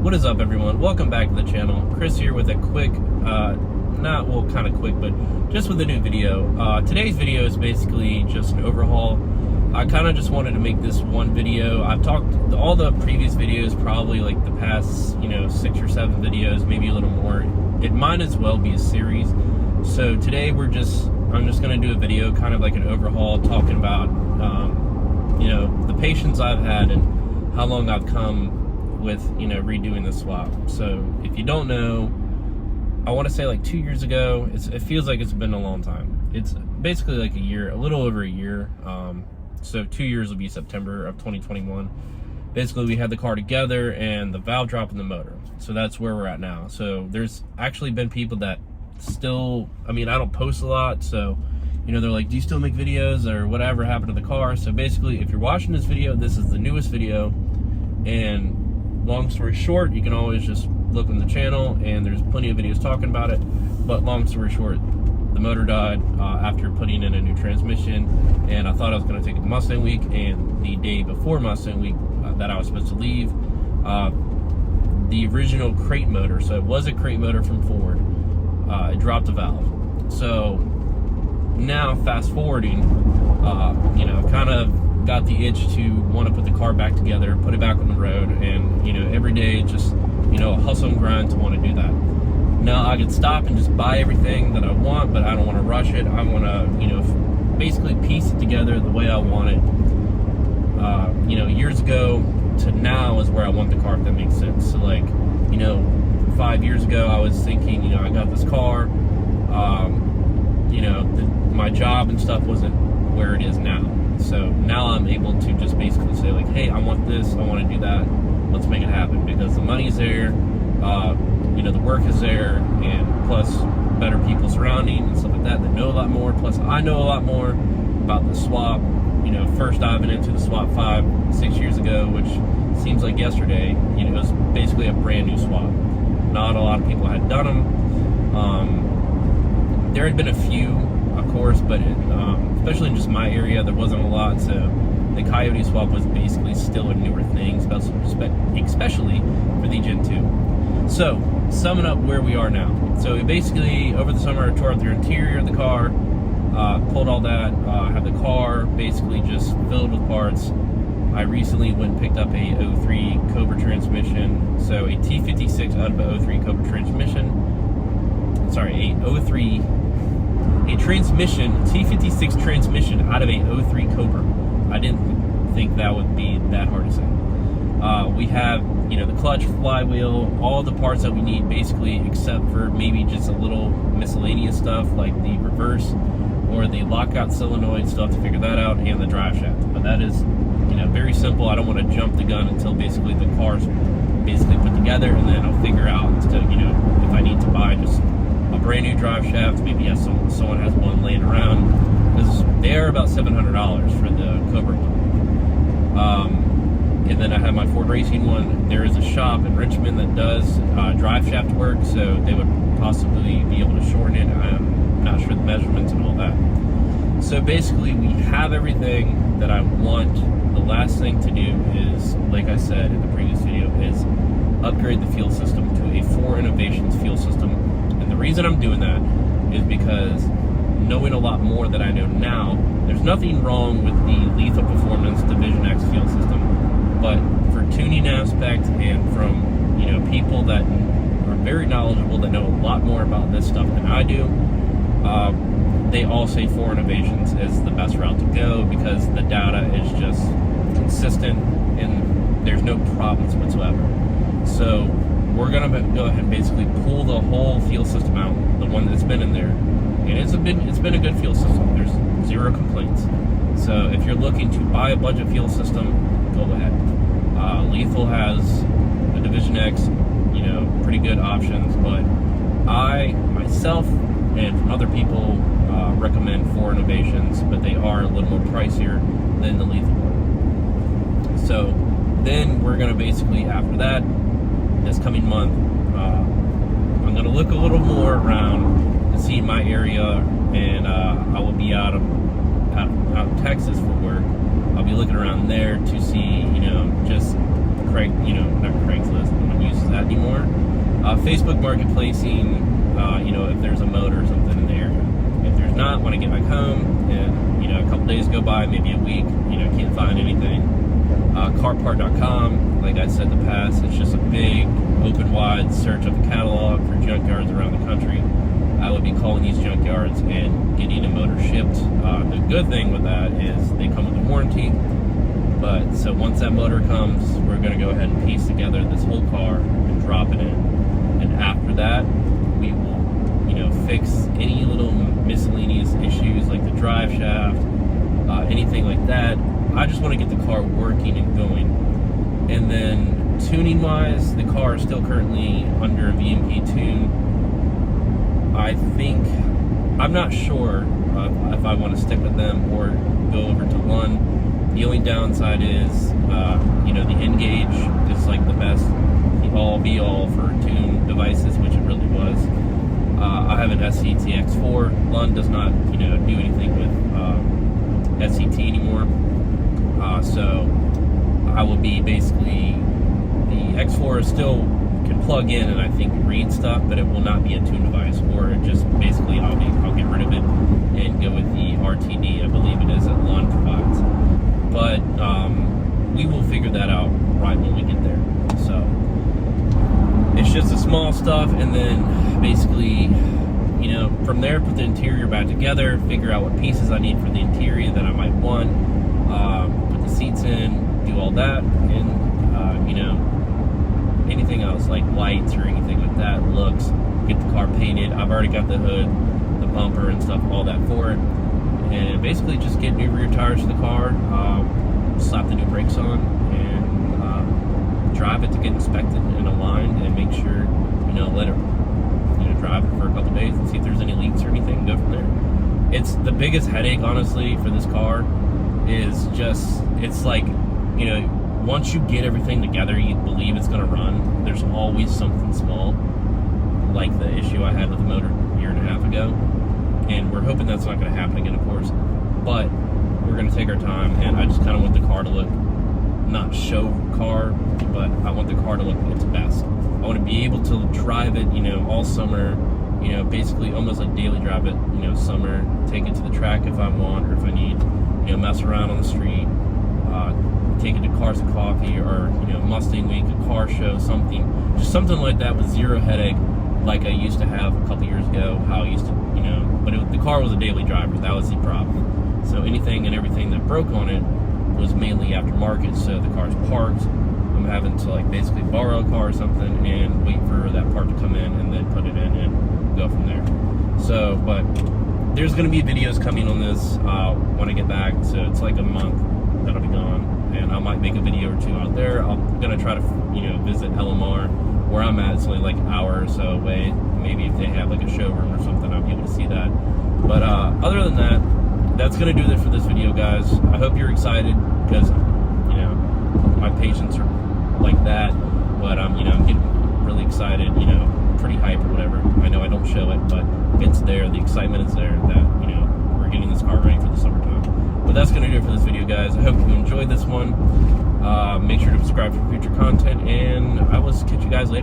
What is up, everyone? Welcome back to the channel. Chris here with a quick, kind of quick, but just with a new video. Today's video is basically just an overhaul. I kind of just wanted to make this one video. I've talked all the previous videos, probably like the past, 6 or 7 videos, maybe a little more. It might as well be a series. So today I'm just going to do a video, kind of like an overhaul, talking about, the patience I've had and how long I've come with, redoing the swap. So if you don't know, I want to say like 2 years ago, it feels like it's been a long time. It's basically like a year, a little over a year. So 2 years will be September of 2021. Basically, we had the car together and the valve drop in the motor. So that's where we're at now. So there's actually been people that still, I don't post a lot, so they're like, do you still make videos, or whatever happened to the car? So basically, if you're watching this video, this is the newest video. And long story short, you can always just look on the channel and there's plenty of videos talking about it. But long story short, the motor died after putting in a new transmission, and I thought I was going to take it to Mustang week, and the day before Mustang week that I was supposed to leave, the original crate motor, so it was a crate motor from Ford, it dropped the valve. So now fast forwarding, kind of got the itch to want to put the car back together, put it back on the road, and every day just hustle and grind to want to do that. Now I could stop and just buy everything that I want, but I don't want to rush it. I want to basically piece it together the way I want it. Years ago to now is where I want the car, if that makes sense. So like 5 years ago I was thinking, I got this car, my job and stuff wasn't where it is now. So now I'm able to just basically say like, hey, I want this, I want to do that, let's make it happen, because the money's there, the work is there, and plus better people surrounding and stuff like that know a lot more. Plus I know a lot more about the swap. First diving into the swap 5-6 years ago, which seems like yesterday. It was basically a brand new swap. Not a lot of people had done them. There had been a few, of course, but especially in just my area, there wasn't a lot. So the Coyote swap was basically still a newer thing, especially for the Gen 2. So summing up where we are now. So we basically, over the summer, tore out the interior of the car, pulled all that, had the car basically just filled with parts. I recently went and picked up a 03 Cobra transmission, so a T56 out of a 03 Cobra transmission. Sorry, a transmission, T56 transmission out of a 03 Cobra. I didn't think that would be that hard to say. We have, the clutch, flywheel, all the parts that we need basically, except for maybe just a little miscellaneous stuff like the reverse or the lockout solenoid, still have to figure that out, and the drive shaft. But that is, very simple. I don't want to jump the gun until basically the car's basically put together, and then I'll figure out, if I need to buy just a brand new drive shaft, maybe someone has one laying around, because they are about $700 for the Cobra one. And then I have my Ford Racing one. There is a shop in Richmond that does drive shaft work, so they would possibly be able to shorten it. I'm not sure the measurements and all that. So basically, we have everything that I want. The last thing to do is, like I said in the previous video, is upgrade the fuel system to a 4 Innovations fuel system. And the reason I'm doing that is because, knowing a lot more that I know now, there's nothing wrong with the Lethal Performance Division X fuel system. But for tuning aspect and from, people that are very knowledgeable, that know a lot more about this stuff than I do, they all say 4 Innovations is the best route to go, because the data is just consistent and there's no problems whatsoever. So we're going to go ahead and basically pull the whole fuel system out, the one that's been in there. And it's been a good fuel system. There's 0 complaints. So if you're looking to buy a budget fuel system, go ahead. Lethal has a Division X, pretty good options, but I myself and from other people recommend 4 Innovations, but they are a little more pricier than the Lethal one. So then we're going to basically, after that, this coming month, I'm going to look a little more around to see my area, and I will be out of Texas for work. I'll be looking around there to see, just not Craigslist, I'm going to use that Facebook marketplacing, if there's a motor or something in the area. If there's not, when I get back home and, a couple days go by, maybe a week, can't find anything. Carpart.com, like I said in the past, it's just a big, open, wide search of the catalog for junkyards around the country. I would be calling these junkyards and getting a motor shipped. The good thing with that is they come with a warranty. But so once that motor comes, we're going to go ahead and piece together this whole car and drop it in. And after that, we will, fix any little miscellaneous issues like the drive shaft, anything like that. I just want to get the car working and going. And then tuning-wise, the car is still currently under a VMP tune. I'm not sure if I want to stick with them or go over to Lund. The only downside is, the N-Gauge is like the best, the all-be-all for tune devices, which it really was. I have an SCTX4. Lund does not, do anything with SCT anymore. So I will be basically, the X4 is still can plug in and I think read stuff, but it will not be a tune device, or just basically I'll get rid of it and go with the RTD, I believe it is, that Lund provides. But we will figure that out right when we get there. So it's just the small stuff, and then basically, from there, put the interior back together, figure out what pieces I need for the interior that I might want, put the seats in, do all that, and anything else like lights or anything like that, looks, get the car painted. I've already got the hood, the bumper and stuff, all that for it. And basically just get new rear tires for the car, slap the new brakes on, and drive it to get inspected and aligned, and make sure, let it, drive it for a couple days and see if there's any leaks or anything, and go from there. It's the biggest headache, honestly, for this car is just, it's like, once you get everything together, you believe it's going to run, there's always something small, like the issue I had with the motor a year and a half ago. And we're hoping that's not going to happen again, of course. But we're going to take our time, and I just kind of want the car to look, not show car, but I want the car to look its best. I want to be able to drive it, all summer, basically almost like daily drive it, summer, take it to the track if I want, or if I need, mess around on the street, take it to Cars and Coffee, or, Mustang Week, a car show, something. Just something like that with zero headache, like I used to have a couple years ago, how I used to, but the car was a daily driver. That was the problem. So anything and everything that broke on it was mainly aftermarket. So the car's parked. I'm having to basically borrow a car or something and wait for that part to come in and then put it in and go from there. So, but there's going to be videos coming on this when I get back. So it's like a month that I'll be gone, and I might make a video or two out there. I'm going to try to, visit LMR. Where I'm at, it's only like an hour or so away. Maybe if they have like a showroom or something, I'll be able to see that. But other than that, that's going to do it for this video, guys. I hope you're excited, because, my patients are like that. But, I'm getting really excited, pretty hype or whatever. I know I don't show it, but it's there. The excitement is there that, we're getting this car ready for the summertime. But that's going to do it for this video, guys. I hope you enjoyed this one. Make sure to subscribe for future content, and I will catch you guys later.